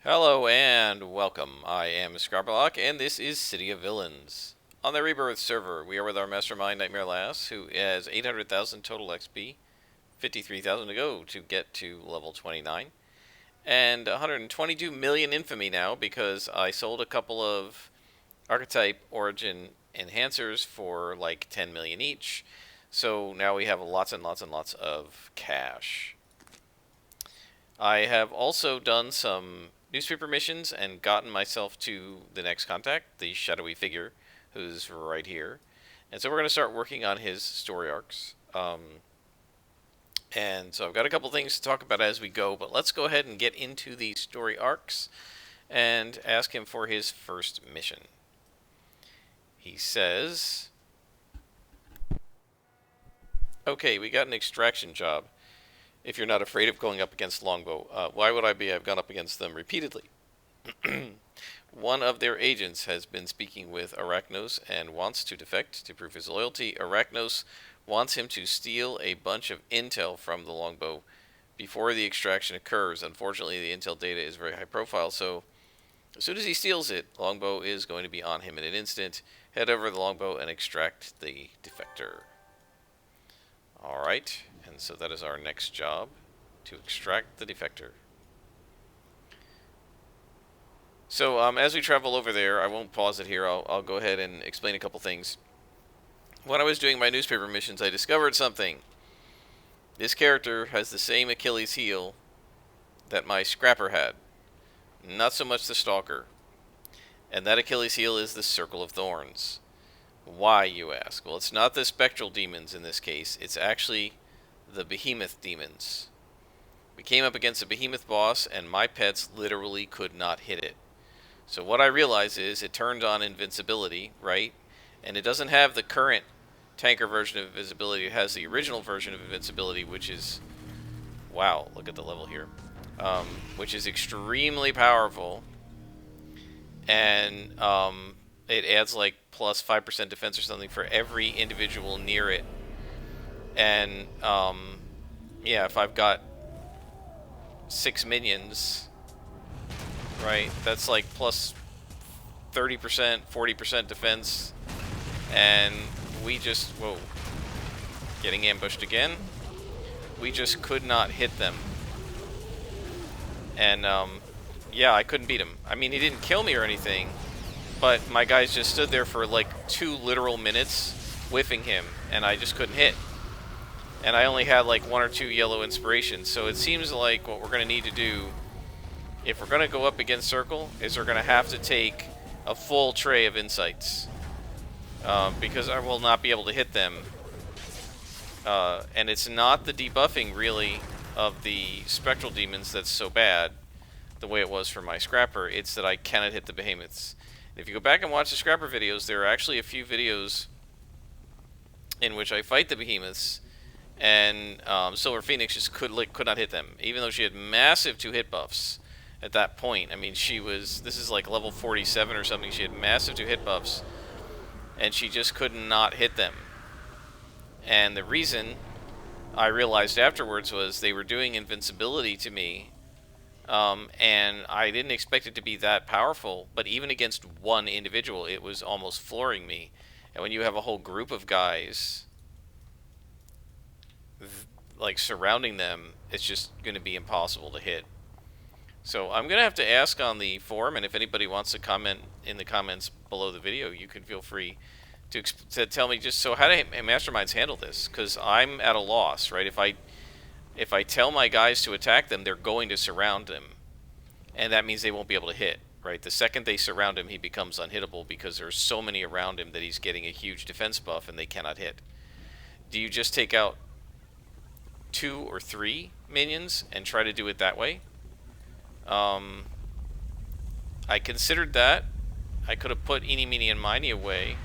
Hello and welcome. I am Scarbelock, and this is City of Villains. On the Rebirth server, we are with our Mastermind Nightmare Lass, who has 800,000 total XP, 53,000 to go to get to level 29, and 122 million infamy now because I sold a couple of Archetype Origin enhancers for like 10 million each. So now we have lots and lots and lots of cash. I have also done some newspaper missions and gotten myself to the next contact, the shadowy figure, who's right here. And so we're going to start working on his story arcs. And so I've got a couple things to talk about as we go, but let's go ahead and get into the story arcs and ask him for his first mission. He says, okay, we got an extraction job. If you're not afraid of going up against Longbow, why would I be? I've gone up against them repeatedly. One of their agents has been speaking with Arachnos and wants to defect to prove his loyalty. Arachnos wants him to steal a bunch of intel from the Longbow before the extraction occurs. Unfortunately, the intel data is very high profile, so as soon as he steals it, Longbow is going to be on him in an instant. Head over to the Longbow and extract the defector. Alright, and so that is our next job, to extract the defector. So as we travel over there, I won't pause it here, I'll go ahead and explain a couple things. When I was doing my newspaper missions, I discovered something. This character has the same Achilles heel that my scrapper had. Not so much the stalker. And that Achilles heel is the Circle of Thorns. Why, you ask? Well, it's not the spectral demons in this case, it's actually the behemoth demons. We came up against a behemoth boss, and my pets literally could not hit it. So what I realize is it turned on invincibility, right? And it doesn't have the current tanker version of invincibility, it has the original version of invincibility, which is, wow, look at the level here, which is extremely powerful, and it adds like plus 5% defense or something for every individual near it. And yeah, if I've got 6 minions, right, that's like plus 30%, 40% defense. And we just, whoa, getting ambushed again. We just could not hit them. And yeah, I couldn't beat him. I mean, he didn't kill me or anything, but my guys just stood there for like 2 literal minutes whiffing him, and I just couldn't hit. And I only had like 1 or 2 yellow inspirations, so it seems like what we're going to need to do, if we're going to go up against Circle, is we're going to have to take a full tray of insights. Because I will not be able to hit them. And it's not the debuffing, really, of the spectral demons that's so bad, the way it was for my scrapper. It's that I cannot hit the behemoths. If you go back and watch the scrapper videos, there are actually a few videos in which I fight the behemoths, and Silver Phoenix just could not hit them, even though she had massive 2-hit buffs at that point. I mean, this is like level 47 or something, she had massive 2-hit buffs, and she just could not hit them. And the reason, I realized afterwards, was they were doing invincibility to me, and I didn't expect it to be that powerful, but even against one individual, it was almost flooring me. And when you have a whole group of guys like surrounding them, it's just going to be impossible to hit. So I'm going to have to ask on the forum, and if anybody wants to comment in the comments below the video, you can feel free to tell me just so how do Masterminds handle this, because I'm at a loss, right? If I tell my guys to attack them, they're going to surround them, and that means they won't be able to hit, right? The second they surround him, he becomes unhittable because there's so many around him that he's getting a huge defense buff and they cannot hit. Do you just take out 2 or 3 minions and try to do it that way? I considered that. I could have put Eeny, Meeny, and Miny away,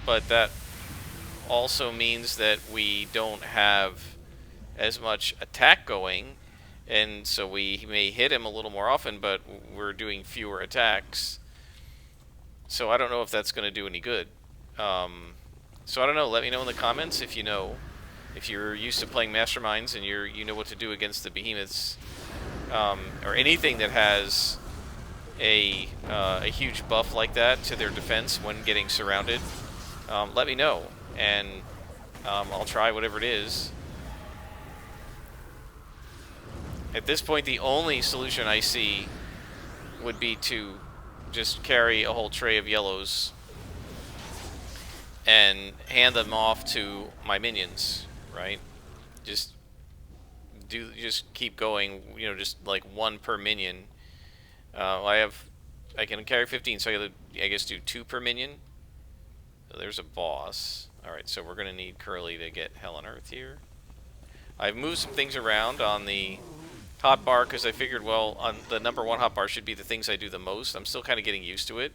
but that also means that we don't have as much attack going, and so we may hit him a little more often, but we're doing fewer attacks. So I don't know if that's going to do any good. So I don't know. Let me know in the comments if you know. If you're used to playing Masterminds and you know what to do against the behemoths, or anything that has a huge buff like that to their defense when getting surrounded, let me know, and I'll try whatever it is. At this point, the only solution I see would be to just carry a whole tray of yellows and hand them off to my minions, right? Just keep going, you know, just like one per minion. I can carry 15, so I guess do 2 per minion. So there's a boss. Alright, so we're gonna need Curly to get Hell on Earth here. I've moved some things around on the hotbar because I figured, well, on the number 1 hotbar should be the things I do the most. I'm still kind of getting used to it.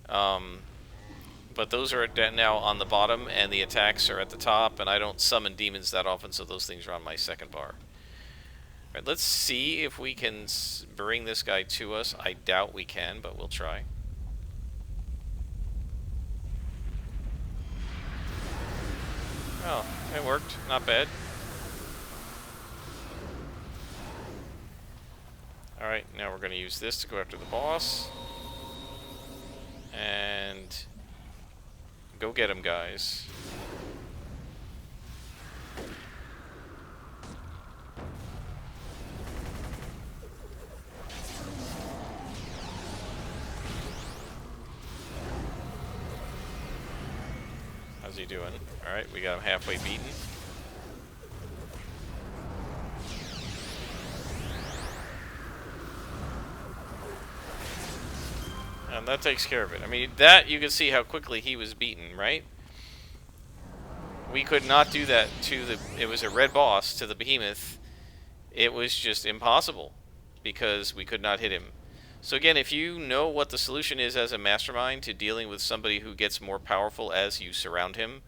But those are now on the bottom, and the attacks are at the top, and I don't summon demons that often, so those things are on my second bar. Alright, let's see if we can bring this guy to us. I doubt we can, but we'll try. Oh, it worked. Not bad. Alright, now we're going to use this to go after the boss. And go get him, guys. How's he doing? Alright, we got him halfway beaten. And that takes care of it. I mean, that, you can see how quickly he was beaten, right? We could not do that to the... It was a red boss to the behemoth. It was just impossible because we could not hit him. So again, if you know what the solution is as a mastermind to dealing with somebody who gets more powerful as you surround him,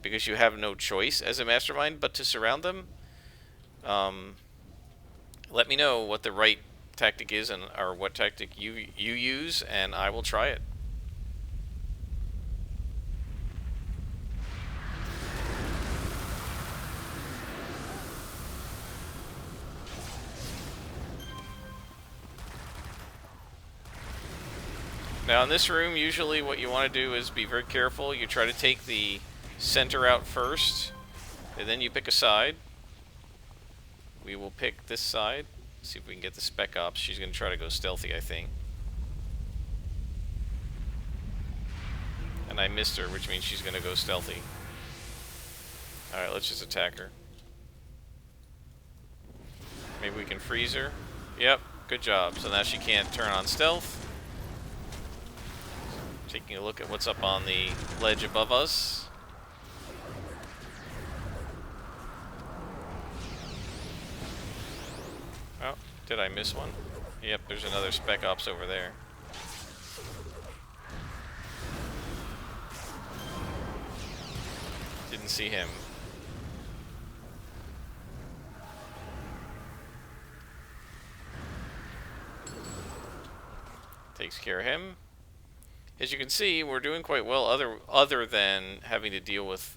because you have no choice as a mastermind but to surround them, let me know what the right tactic is, and or what tactic you use, and I will try it. Now in this room, usually what you want to do is be very careful. You try to take the center out first, and then you pick a side. We will pick this side. See if we can get the Spec Ops. She's going to try to go stealthy, I think. And I missed her, which means she's going to go stealthy. Alright, let's just attack her. Maybe we can freeze her. Yep, good job. So now she can't turn on stealth. Taking a look at what's up on the ledge above us. Oh, did I miss one? Yep, there's another Spec Ops over there. Didn't see him. Takes care of him. As you can see, we're doing quite well, other than having to deal with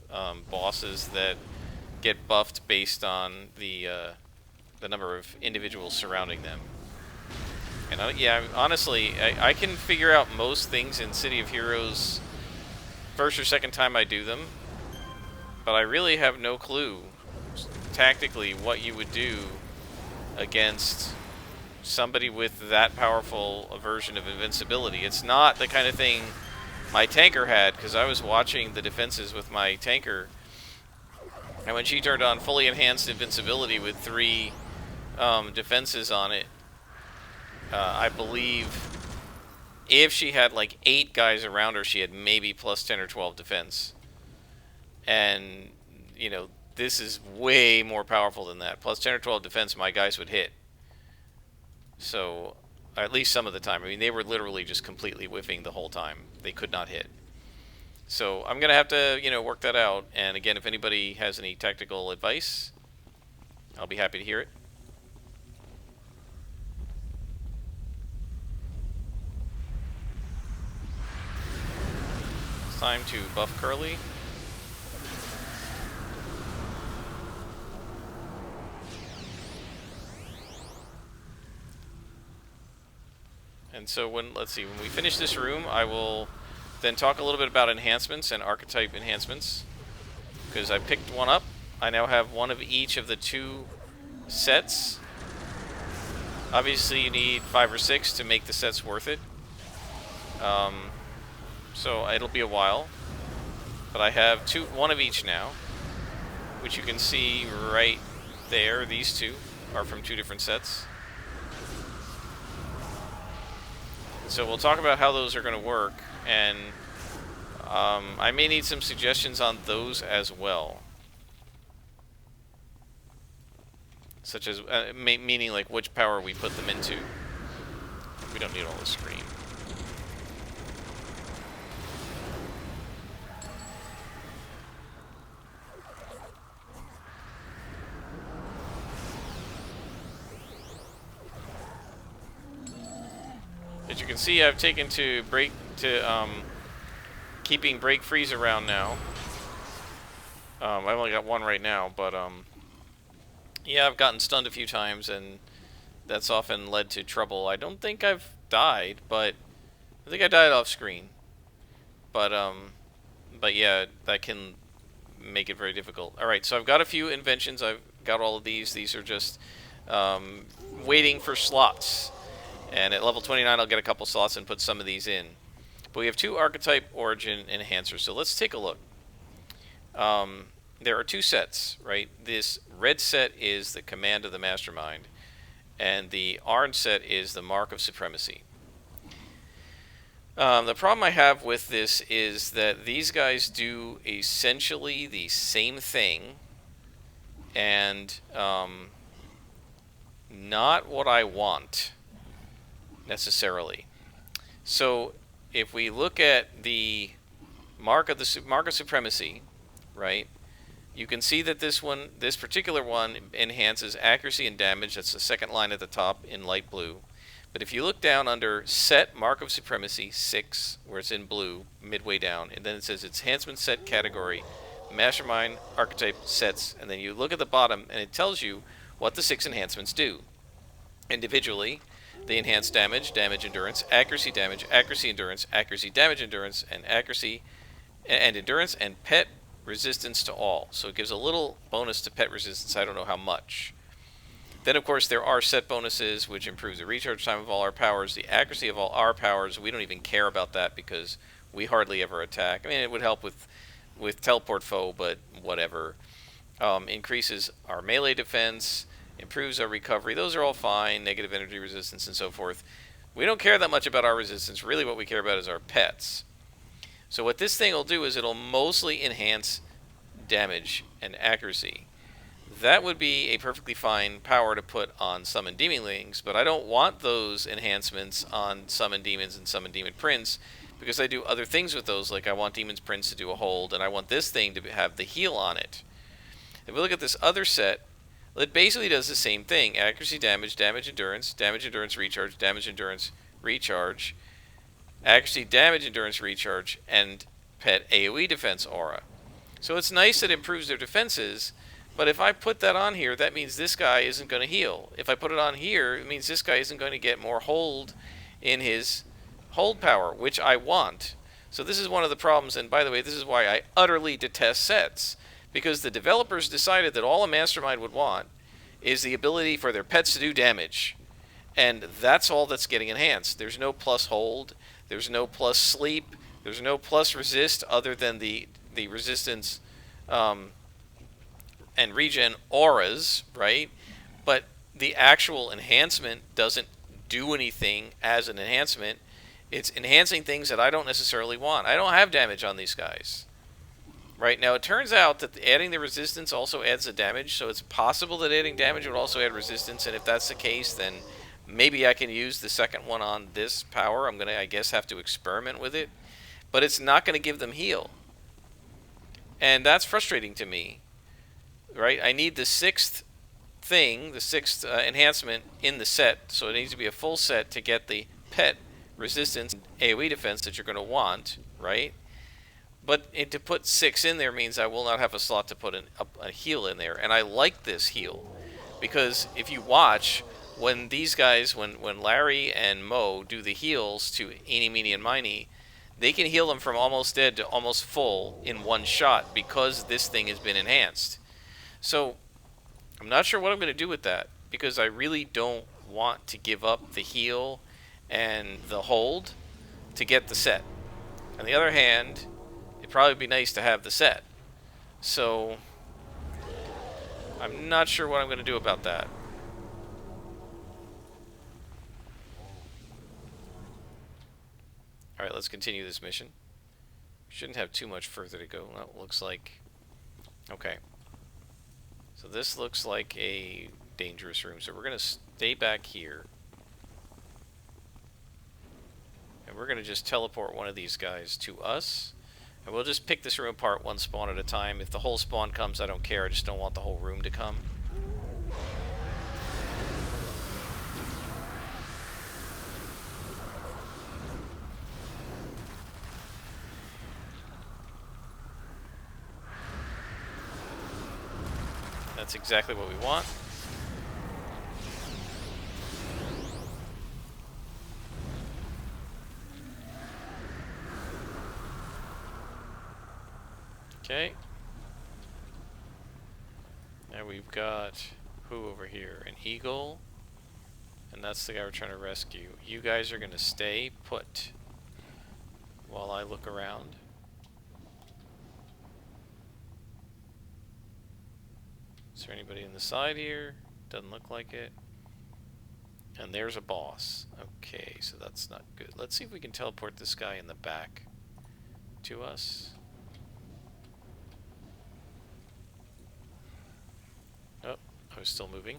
bosses that get buffed based on the number of individuals surrounding them. And yeah, honestly, I can figure out most things in City of Heroes first or second time I do them, but I really have no clue tactically what you would do against somebody with that powerful a version of invincibility. It's not the kind of thing my tanker had, because I was watching the defenses with my tanker, and when she turned on fully enhanced invincibility with 3 defenses on it, I believe if she had like 8 guys around her, she had maybe plus 10 or 12 defense. And, you know, this is way more powerful than that. Plus 10 or 12 defense, my guys would hit. So, at least some of the time. I mean, they were literally just completely whiffing the whole time. They could not hit. So, I'm going to have to, you know, work that out. And again, if anybody has any tactical advice, I'll be happy to hear it. It's time to buff Curly. And so let's see, when we finish this room, I will then talk a little bit about enhancements and archetype enhancements. Because I picked one up. I now have one of each of the 2 sets. Obviously you need 5 or 6 to make the sets worth it. So it'll be a while. But I have one of each now. Which you can see right there. These 2 are from 2 different sets. So we'll talk about how those are going to work, and I may need some suggestions on those as well. Such as, meaning like which power we put them into. We don't need all the screen. As you can see, I've taken to keeping break freeze around now. I've only got one right now, but yeah, I've gotten stunned a few times, and that's often led to trouble. I don't think I've died, but I think I died off screen. But yeah, that can make it very difficult. All right, so I've got a few inventions. I've got all of these. These are just waiting for slots. And at level 29, I'll get a couple slots and put some of these in. But we have 2 archetype origin enhancers. So let's take a look. There are 2 sets, right? This red set is the command of the Mastermind, and the orange set is the mark of supremacy. The problem I have with this is that these guys do essentially the same thing, and not what I want necessarily. So if we look at the mark of supremacy, right, you can see that this particular one enhances accuracy and damage. That's the second line at the top in light blue. But if you look down under set mark of supremacy 6, where it's in blue midway down, and then it says enhancement set category, Mastermind archetype sets, and then you look at the bottom and it tells you what the 6 enhancements do. Individually, they enhance damage, damage endurance, accuracy damage, accuracy endurance, accuracy damage endurance, and accuracy and endurance, and pet resistance to all. So it gives a little bonus to pet resistance. I don't know how much. Then, of course, there are set bonuses, which improves the recharge time of all our powers, the accuracy of all our powers. We don't even care about that because we hardly ever attack. I mean, it would help with teleport foe, but whatever. Increases our melee defense, improves our recovery. Those are all fine. Negative energy resistance and so forth. We don't care that much about our resistance. Really what we care about is our pets. So what this thing will do is it'll mostly enhance damage and accuracy. That would be a perfectly fine power to put on Summon Demonlings, but I don't want those enhancements on Summon Demons and Summon Demon Prince because I do other things with those, like I want Demon's Prince to do a hold, and I want this thing to have the heal on it. If we look at this other set, it basically does the same thing. Accuracy, damage, damage, endurance, recharge, damage, endurance, recharge, accuracy, damage, endurance, recharge, and pet AoE defense aura. So it's nice that it improves their defenses, but if I put that on here, that means this guy isn't going to heal. If I put it on here, it means this guy isn't going to get more hold in his hold power, which I want. So this is one of the problems, and by the way, this is why I utterly detest sets. Because the developers decided that all a Mastermind would want is the ability for their pets to do damage. And that's all that's getting enhanced. There's no plus hold, there's no plus sleep, there's no plus resist other than the resistance and regen auras, right? But the actual enhancement doesn't do anything as an enhancement. It's enhancing things that I don't necessarily want. I don't have damage on these guys. Right, now it turns out that adding the resistance also adds the damage, so it's possible that adding damage would also add resistance, and if that's the case, then maybe I can use the second one on this power. I'm going to, I guess, have to experiment with it, but it's not going to give them heal. And that's frustrating to me, right? I need the 6th thing, the 6th enhancement in the set, so it needs to be a full set to get the pet resistance and AoE defense that you're going to want, right? But to put 6 in there means I will not have a slot to put a heal in there. And I like this heal. Because if you watch, when these guys, when Larry and Mo do the heals to Eeny, Meeny, and Miny, they can heal them from almost dead to almost full in one shot because this thing has been enhanced. So I'm not sure what I'm going to do with that, because I really don't want to give up the heal and the hold to get the set. On the other hand, it'd probably be nice to have the set. So I'm not sure what I'm going to do about that. Alright, let's continue this mission. Shouldn't have too much further to go. Well, looks like... Okay. So this looks like a dangerous room. So we're going to stay back here. And we're going to just teleport one of these guys to us. And we'll just pick this room apart one spawn at a time. If the whole spawn comes, I don't care. I just don't want the whole room to come. That's exactly what we want. Okay. Now we've got who over here? An eagle. And that's the guy we're trying to rescue. You guys are going to stay put while I look around. Is there anybody in the side here? Doesn't look like it. And there's a boss. Okay, so that's not good. Let's see if we can teleport this guy in the back to us. Oh, I was still moving.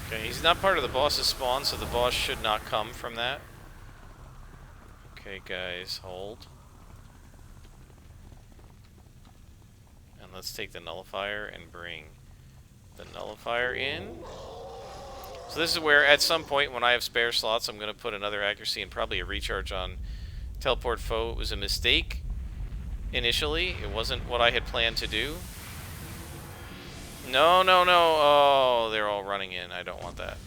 Okay, he's not part of the boss's spawn, so the boss should not come from that. Okay, guys, hold. And let's take the nullifier and bring the nullifier in. So this is where, at some point, when I have spare slots, I'm going to put another accuracy and probably a recharge on teleport foe. It was a mistake initially. It wasn't what I had planned to do. No, no, no. Oh, they're all running in. I don't want that.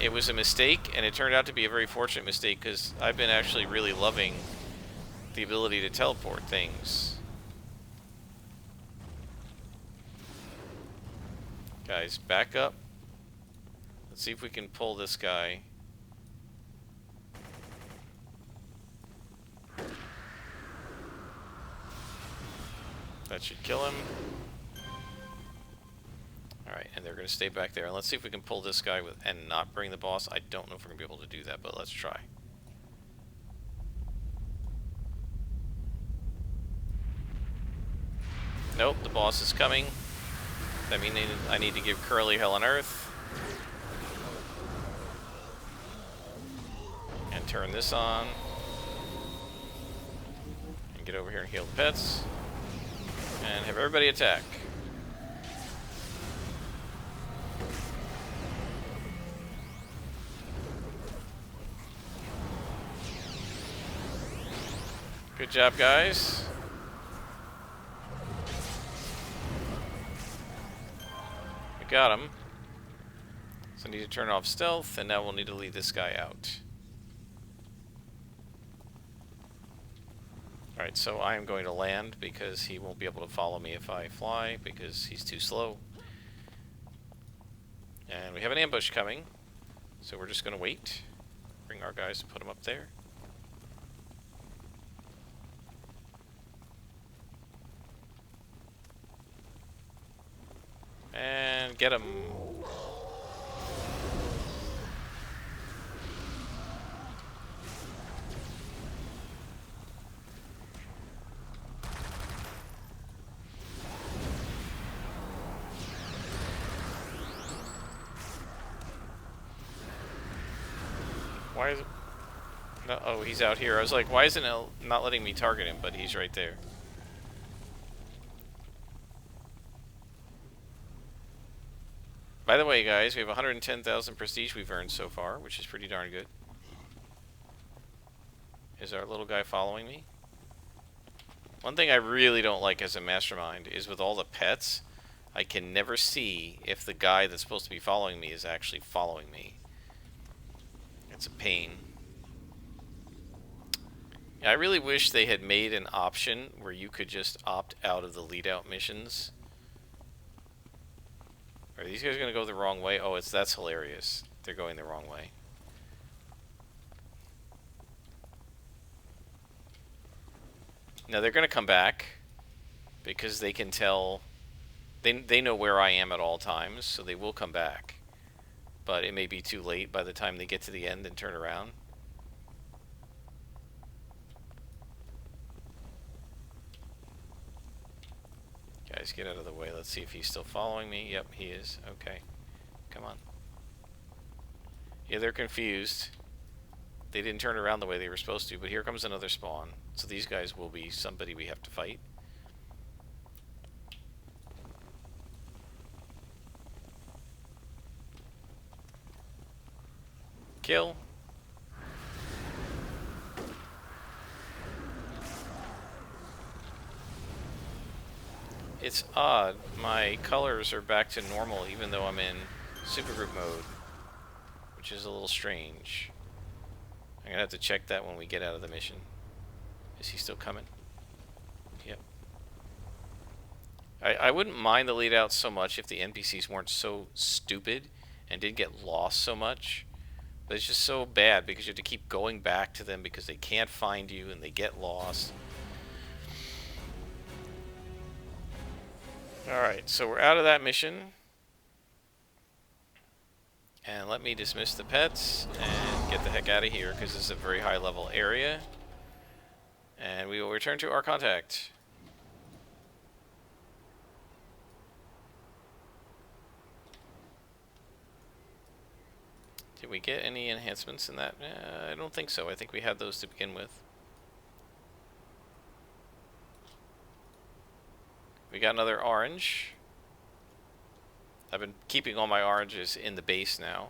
It was a mistake, and it turned out to be a very fortunate mistake, because I've been actually really loving the ability to teleport things. Guys, back up. Let's see if we can pull this guy. That should kill him. Alright, and they're going to stay back there. And let's see if we can pull this guy with and not bring the boss. I don't know if we're going to be able to do that, but let's try. Nope, the boss is coming. That means I need to give Curly Hell on Earth. And turn this on. And get over here and heal the pets. And have everybody attack. Good job, guys. We got him. So I need to turn off stealth, and now we'll need to lead this guy out. Alright, so I am going to land because he won't be able to follow me if I fly because he's too slow. And we have an ambush coming, so we're just going to wait. Bring our guys and put them up there. And get him. Why is it? No, oh, he's out here. I was like, why isn't it not letting me target him? But he's right there. By the way, guys, we have 110,000 prestige we've earned so far, which is pretty darn good. Is our little guy following me? One thing I really don't like as a mastermind is with all the pets, I can never see if the guy that's supposed to be following me is actually following me. It's a pain. I really wish they had made an option where you could just opt out of the lead-out missions. Are these guys going to go the wrong way? Oh, that's hilarious. They're going the wrong way. Now they're going to come back because they can tell. They know where I am at all times, so they will come back. But it may be too late by the time they get to the end and turn around. Guys, get out of the way. Let's see if he's still following me. Yep, he is. Okay. Come on. Yeah, they're confused. They didn't turn around the way they were supposed to, but here comes another spawn. So these guys will be somebody we have to fight. Kill. It's odd. My colors are back to normal even though I'm in supergroup mode, which is a little strange. I'm gonna have to check that when we get out of the mission. Is he still coming? Yep. I wouldn't mind the lead out so much if the NPCs weren't so stupid and didn't get lost so much. But it's just so bad because you have to keep going back to them because they can't find you and they get lost. Alright, so we're out of that mission. And let me dismiss the pets and get the heck out of here because this is a very high level area. And we will return to our contact. Did we get any enhancements in that? I don't think so. I think we had those to begin with. We got another orange. I've been keeping all my oranges in the base now.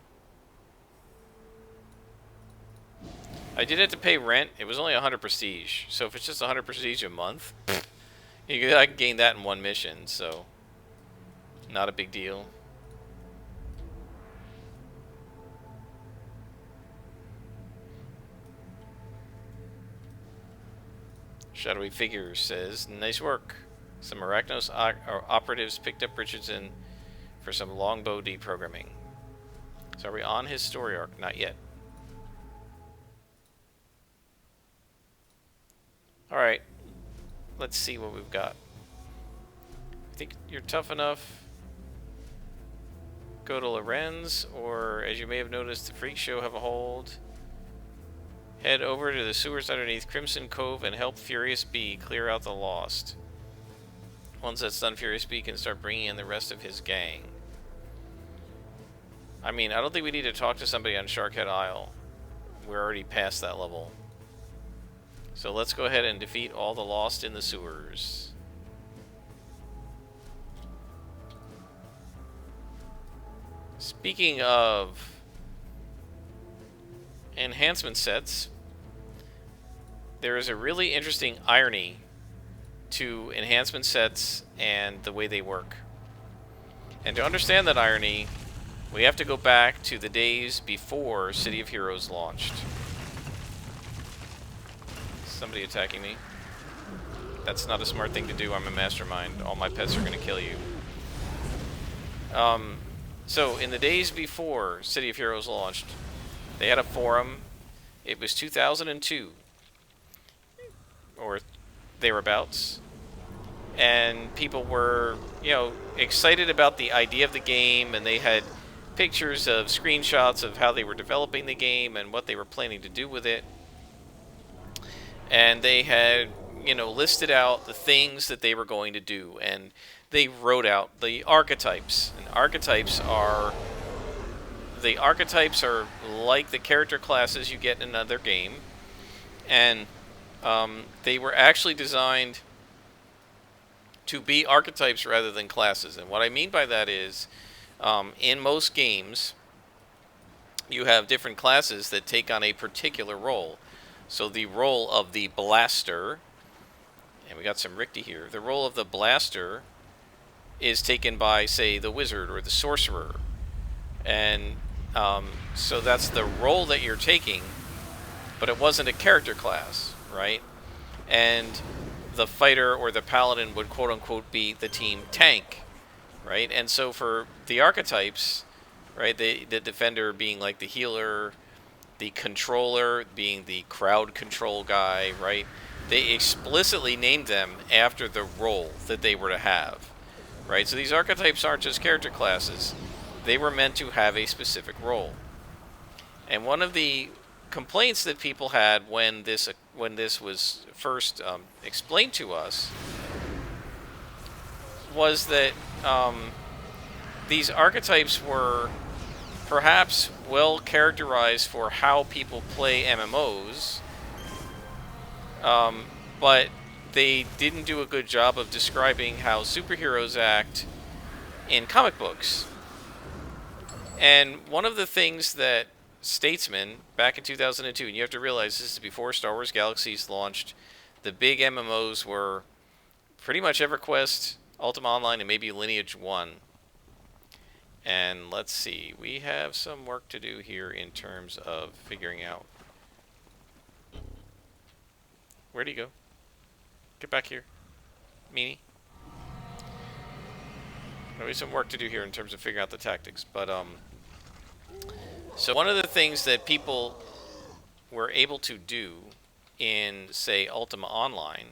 I did have to pay rent. It was only 100 prestige. So if it's just 100 prestige a month, I can gain that in one mission. So not a big deal. Shadowy Figure says, nice work. Some Arachnos operatives picked up Richardson for some longbow deprogramming. So are we on his story arc? Not yet. Alright. Let's see what we've got. I think you're tough enough. Go to Lorenz, or as you may have noticed, the Freak Show have a hold. Head over to the sewers underneath Crimson Cove and help Furious B clear out the Lost. Once that's done, Furious B can start bringing in the rest of his gang. I mean, I don't think we need to talk to somebody on Sharkhead Isle. We're already past that level. So let's go ahead and defeat all the Lost in the sewers. Speaking of enhancement sets, there is a really interesting irony to enhancement sets and the way they work. And to understand that irony, we have to go back to the days before City of Heroes launched. Somebody attacking me. That's not a smart thing to do. I'm a mastermind. All my pets are going to kill you. So in the days before City of Heroes launched, they had a forum. It was 2002 or thereabouts, and people were, excited about the idea of the game, and they had pictures of screenshots of how they were developing the game and what they were planning to do with it. And they had, listed out the things that they were going to do, and they wrote out the archetypes. And archetypes are like the character classes you get in another game, and they were actually designed to be archetypes rather than classes. And what I mean by that is, in most games, you have different classes that take on a particular role. So the role of the blaster and we got some Ricti here. The role of the blaster is taken by, say, the wizard or the sorcerer. And so that's the role that you're taking, but it wasn't a character class, right? And the fighter or the paladin would quote-unquote be the team tank, right? And so for the archetypes, right, the defender being like the healer, the controller being the crowd control guy, right? They explicitly named them after the role that they were to have, right? So these archetypes aren't just character classes. They were meant to have a specific role. And one of the complaints that people had when this was first explained to us was that these archetypes were perhaps well characterized for how people play MMOs, but they didn't do a good job of describing how superheroes act in comic books. And one of the things that Statesman, back in 2002, and you have to realize this is before Star Wars Galaxies launched, the big MMOs were pretty much EverQuest, Ultima Online, and maybe Lineage 1. And let's see, we have some work to do here in terms of figuring out. Where'd he go? Get back here, Meanie. There's some work to do here in terms of figuring out the tactics, but so one of the things that people were able to do in, say, Ultima Online,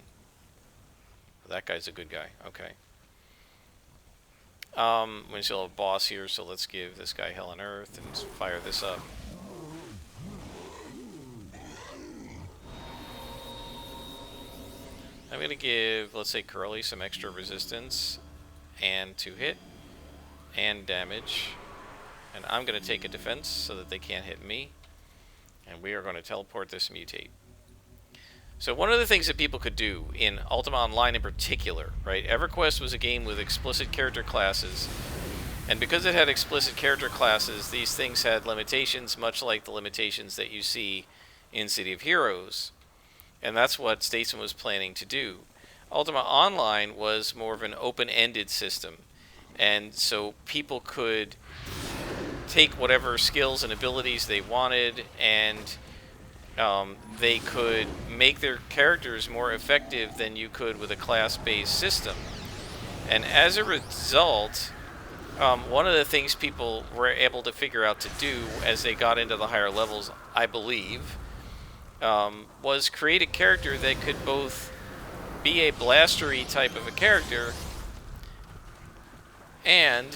that guy's a good guy, okay. We still have a boss here, so let's give this guy Hell on Earth and fire this up. I'm going to give, let's say, Curly some extra resistance and 2 hit and damage. And I'm going to take a defense so that they can't hit me. And we are going to teleport this mutate. So one of the things that people could do in Ultima Online in particular, right? EverQuest was a game with explicit character classes. And because it had explicit character classes, these things had limitations, much like the limitations that you see in City of Heroes. And that's what Statesman was planning to do. Ultima Online was more of an open-ended system. And so people could take whatever skills and abilities they wanted, and they could make their characters more effective than you could with a class-based system. And as a result, one of the things people were able to figure out to do as they got into the higher levels, I believe, was create a character that could both be a blastery type of a character and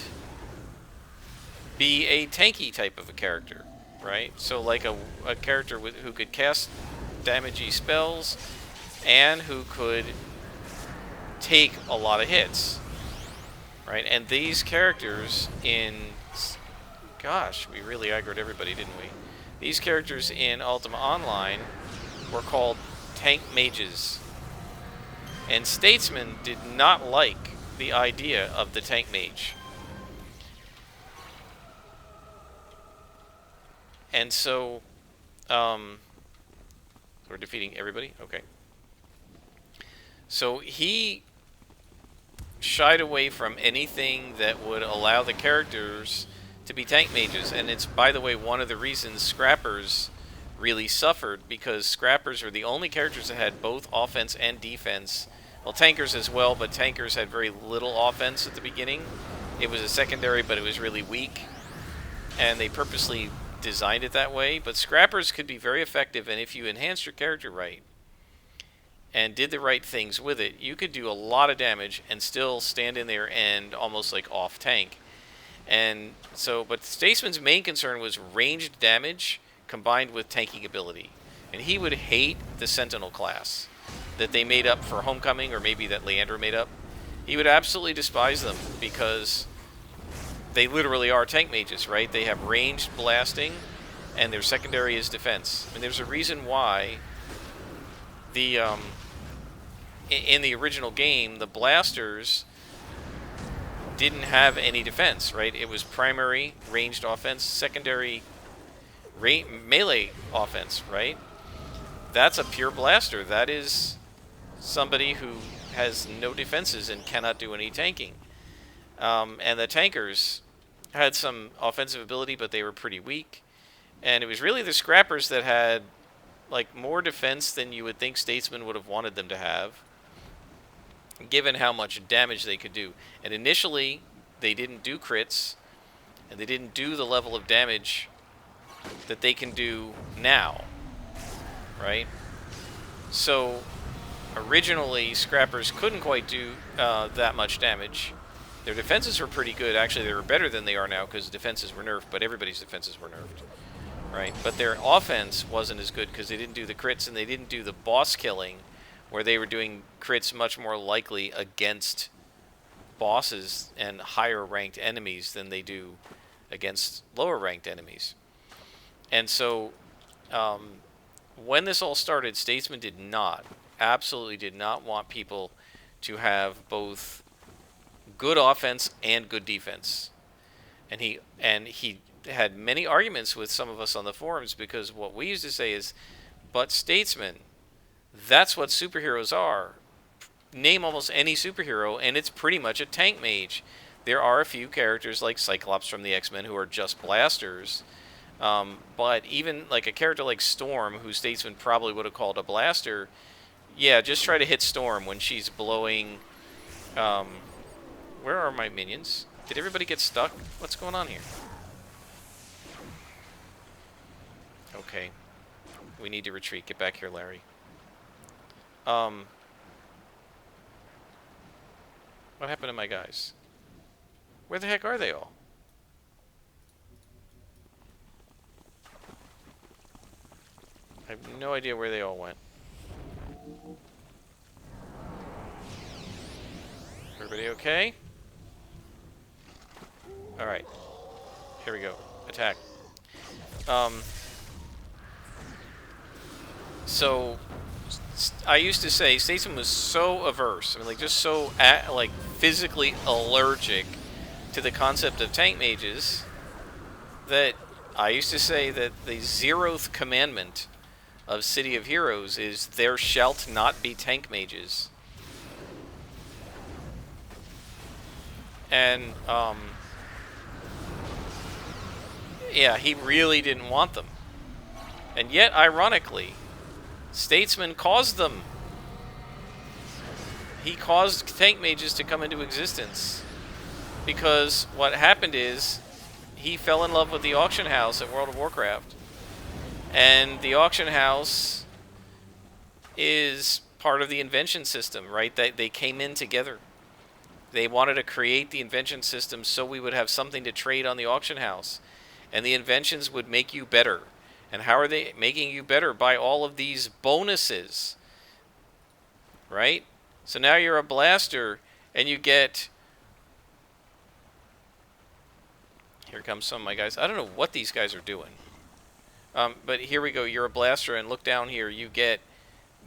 be a tanky type of a character, right? So like a character who could cast damagey spells and who could take a lot of hits, right? And these characters in... Gosh, we really aggroed everybody, didn't we? These characters in Ultima Online were called tank mages. And Statesman did not like the idea of the tank mage. And so, we're defeating everybody? Okay. So he shied away from anything that would allow the characters to be tank mages. And it's, by the way, one of the reasons Scrappers really suffered, because Scrappers were the only characters that had both offense and defense. Well, tankers as well, but tankers had very little offense at the beginning. It was a secondary, but it was really weak. And they purposely designed it that way. But Scrappers could be very effective, and if you enhanced your character right and did the right things with it, you could do a lot of damage and still stand in there and almost like off tank. And so, but Statesman's main concern was ranged damage combined with tanking ability. And he would hate the Sentinel class that they made up for Homecoming, or maybe that Leandro made up. He would absolutely despise them because they literally are tank mages, right? They have ranged blasting, and their secondary is defense. And there's a reason why the in the original game, the blasters didn't have any defense, right? It was primary ranged offense, secondary melee offense, right? That's a pure blaster. That is somebody who has no defenses and cannot do any tanking. And the tankers had some offensive ability, but they were pretty weak. And it was really the scrappers that had like more defense than you would think Statesman would have wanted them to have, given how much damage they could do. And initially, they didn't do crits, and they didn't do the level of damage that they can do now, right? So originally, scrappers couldn't quite do that much damage. Their defenses were pretty good. Actually, they were better than they are now because defenses were nerfed, but everybody's defenses were nerfed, right? But their offense wasn't as good because they didn't do the crits and they didn't do the boss killing, where they were doing crits much more likely against bosses and higher ranked enemies than they do against lower ranked enemies. And so when this all started, Statesman absolutely did not want people to have both good offense and good defense. And he had many arguments with some of us on the forums, because what we used to say is, but Statesman, that's what superheroes are. Name almost any superhero, and it's pretty much a tank mage. There are a few characters like Cyclops from the X-Men who are just blasters. But even like a character like Storm, who Statesman probably would have called a blaster, yeah, just try to hit Storm when she's blowing... where are my minions? Did everybody get stuck? What's going on here? Okay. We need to retreat. Get back here, Larry. What happened to my guys? Where the heck are they all? I have no idea where they all went. Everybody okay? Alright. Here we go. Attack. So I used to say Statesman was so averse, I mean, like, just so like physically allergic to the concept of tank mages, that I used to say that the 0th commandment of City of Heroes is, there shalt not be tank mages. And yeah, he really didn't want them. And yet, ironically, Statesman caused them. He caused tank mages to come into existence. Because what happened is, he fell in love with the auction house at World of Warcraft. And the auction house is part of the invention system, right? They came in together. They wanted to create the invention system so we would have something to trade on the auction house. And the inventions would make you better. And how are they making you better? By all of these bonuses, right? So now you're a blaster, and you get... Here comes some of my guys. I don't know what these guys are doing. But here we go. You're a blaster, and look down here. You get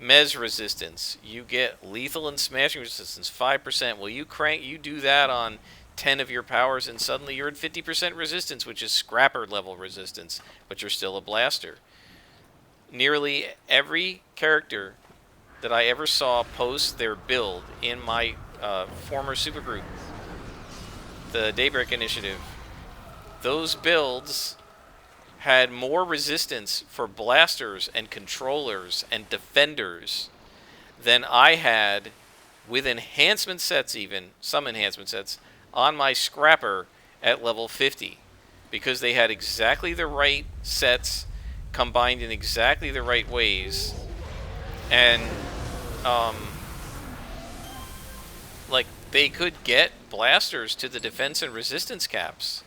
Mez resistance. You get lethal and smashing resistance, 5%. Well, you do that on 10 of your powers, and suddenly you're at 50% resistance, which is scrapper level resistance, but you're still a blaster. Nearly every character that I ever saw post their build in my former supergroup, the Daybreak Initiative, those builds had more resistance for blasters and controllers and defenders than I had with enhancement sets, even some enhancement sets, on my scrapper at level 50, because they had exactly the right sets combined in exactly the right ways. And like, they could get blasters to the defense and resistance caps,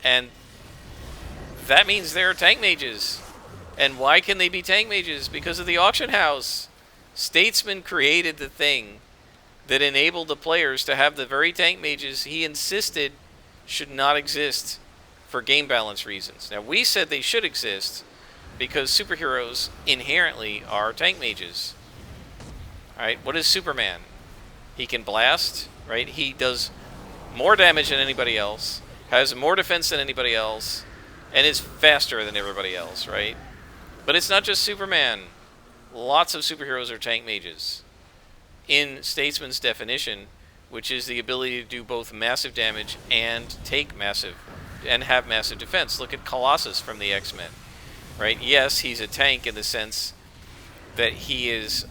and that means they're tank mages. And why can they be tank mages? Because of the auction house. Statesman created the thing that enabled the players to have the very tank mages he insisted should not exist for game balance reasons. Now, we said they should exist because superheroes inherently are tank mages. Alright, what is Superman? He can blast, right? He does more damage than anybody else, has more defense than anybody else, and is faster than everybody else, right? But it's not just Superman. Lots of superheroes are tank mages. in Statesman's definition, which is the ability to do both massive damage and have massive defense. Look at Colossus from the X-Men, right? Yes, he's a tank in the sense that he is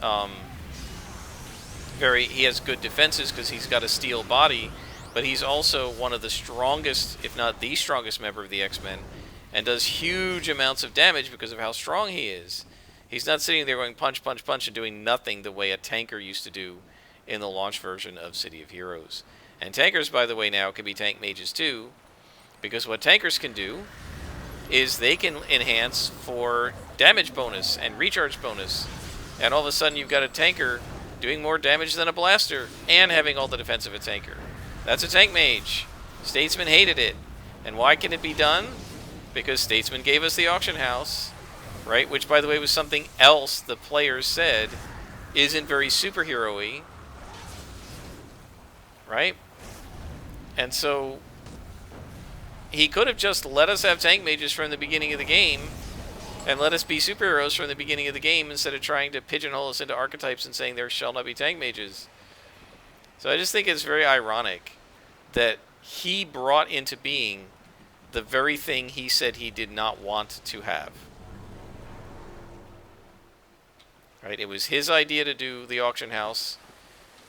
he has good defenses because he's got a steel body, but he's also one of the strongest, if not the strongest member of the X-Men, and does huge amounts of damage because of how strong he is. He's not sitting there going punch, punch, punch and doing nothing the way a tanker used to do in the launch version of City of Heroes. And tankers, by the way, now can be tank mages too, because what tankers can do is they can enhance for damage bonus and recharge bonus, and all of a sudden you've got a tanker doing more damage than a blaster and having all the defense of a tanker. That's a tank mage. Statesman hated it. And why can it be done? Because Statesman gave us the auction house, right? Which, by the way, was something else the players said isn't very superhero-y, right? And so he could have just let us have tank mages from the beginning of the game and let us be superheroes from the beginning of the game instead of trying to pigeonhole us into archetypes and saying there shall not be tank mages. So I just think it's very ironic that he brought into being the very thing he said he did not want to have. Right? It was his idea to do the auction house,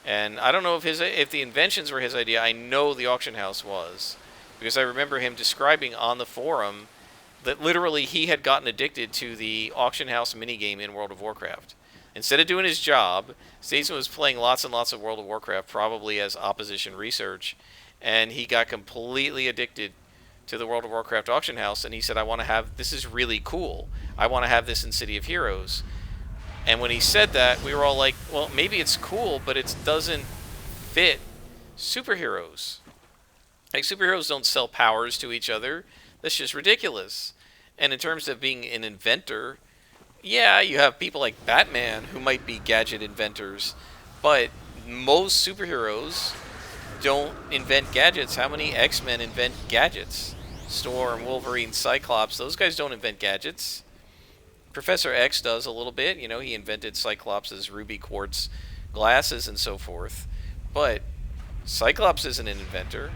and I don't know if the inventions were his idea. I know the auction house was, because I remember him describing on the forum that literally he had gotten addicted to the auction house minigame in World of Warcraft. Instead of doing his job, Statesman was playing lots and lots of World of Warcraft, probably as opposition research, and he got completely addicted to the World of Warcraft auction house, and he said, this is really cool. I want to have this in City of Heroes. And when he said that, we were all like, well, maybe it's cool, but it doesn't fit superheroes. Like, superheroes don't sell powers to each other. That's just ridiculous. And in terms of being an inventor, yeah, you have people like Batman who might be gadget inventors, but most superheroes don't invent gadgets. How many X-Men invent gadgets? Storm, Wolverine, Cyclops, those guys don't invent gadgets. Professor X does a little bit. You know, he invented Cyclops' ruby quartz glasses and so forth. But Cyclops isn't an inventor.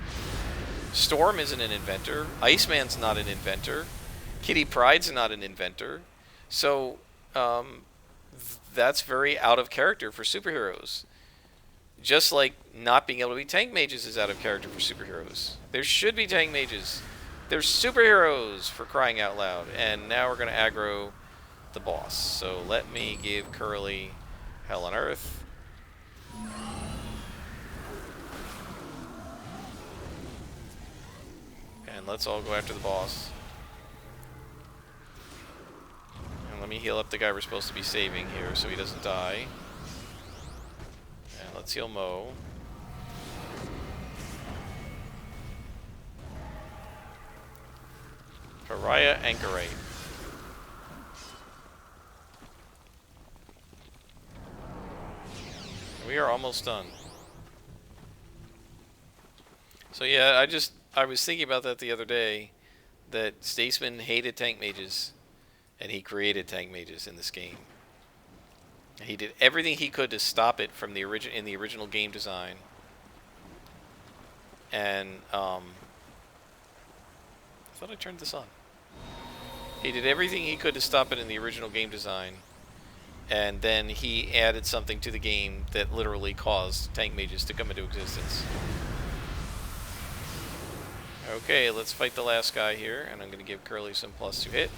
Storm isn't an inventor. Iceman's not an inventor. Kitty Pryde's not an inventor. So that's very out of character for superheroes. Just like not being able to be tank mages is out of character for superheroes. There should be tank mages. They're superheroes, for crying out loud. And now we're going to aggro the boss. So let me give Curly Hell on Earth. And let's all go after the boss. And let me heal up the guy we're supposed to be saving here so he doesn't die. And let's heal Mo. Pariah Anchorite. We are almost done. So yeah, I was thinking about that the other day, that Statesman hated tank mages, and he created tank mages in this game. He did everything he could to stop it from the original game design. And I thought I turned this on. He did everything he could to stop it in the original game design, and then he added something to the game that literally caused tank mages to come into existence. Okay, let's fight the last guy here, and I'm going to give Curly some plus to hit.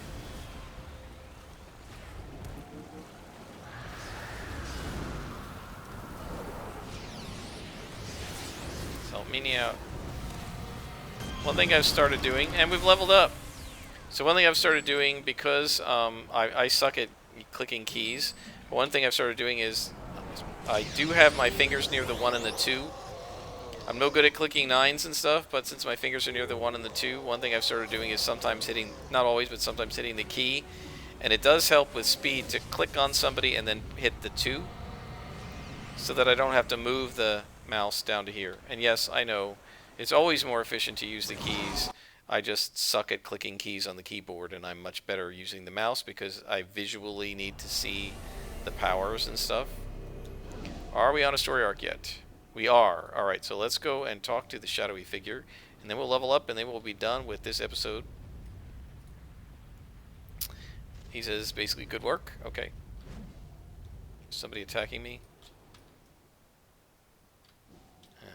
Help me out. One thing I've started doing, and we've leveled up. So one thing I've started doing, because I suck at clicking keys, but one thing I've started doing is I do have my fingers near the 1 and the 2. I'm no good at clicking 9s and stuff, but since my fingers are near the 1 and the 2, one thing I've started doing is sometimes hitting, not always, but sometimes hitting the key. And it does help with speed to click on somebody and then hit the 2, so that I don't have to move the mouse down to here. And yes, I know, it's always more efficient to use the keys. I just suck at clicking keys on the keyboard, and I'm much better using the mouse because I visually need to see the powers and stuff. Are we on a story arc yet? We are. Alright, so let's go and talk to the shadowy figure, and then we'll level up, and then we'll be done with this episode. He says basically good work. Okay. Somebody attacking me.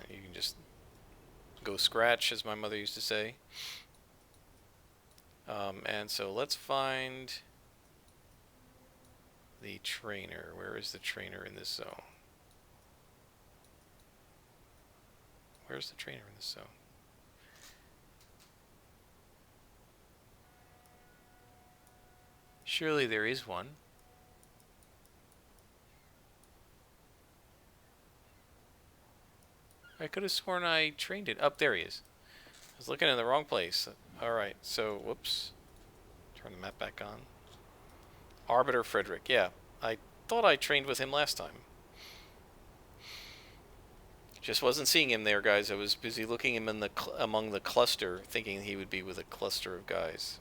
You can just go scratch, as my mother used to say. And so let's find the trainer. Where is the trainer in this zone? Where's the trainer in this zone? Surely there is one. I could have sworn I trained it. Up there he is. I was looking in the wrong place. Alright, so, whoops. Turn the map back on. Arbiter Frederick. Yeah, I thought I trained with him last time. Just wasn't seeing him there, guys. I was busy looking him in among the cluster, thinking he would be with a cluster of guys.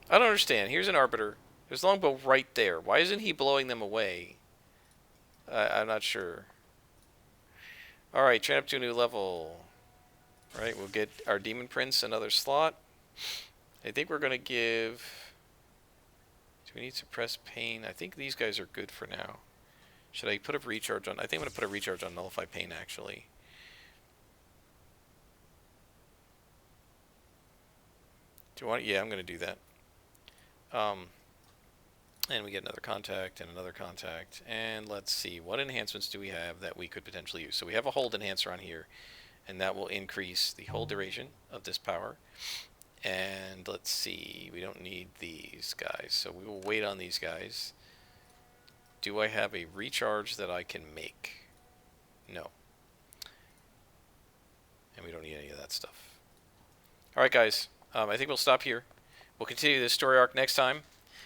I don't understand. Here's an Arbiter. There's a longbow right there. Why isn't he blowing them away? I'm not sure. Alright, train up to a new level. Alright, we'll get our Demon Prince another slot. I think we're going to give... Do we need Suppress Pain? I think these guys are good for now. Should I put a recharge on? I think I'm going to put a recharge on Nullify Pain, actually. Do you want? Yeah, I'm going to do that. And we get another contact and another contact. And let's see, what enhancements do we have that we could potentially use? So we have a hold enhancer on here, and that will increase the hold duration of this power. And let's see, we don't need these guys, so we will wait on these guys. Do I have a recharge that I can make? No. And we don't need any of that stuff. Alright guys, I think we'll stop here. We'll continue this story arc next time.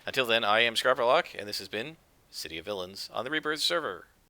Until then, I am Scarverlock, and this has been City of Villains on the Rebirth server.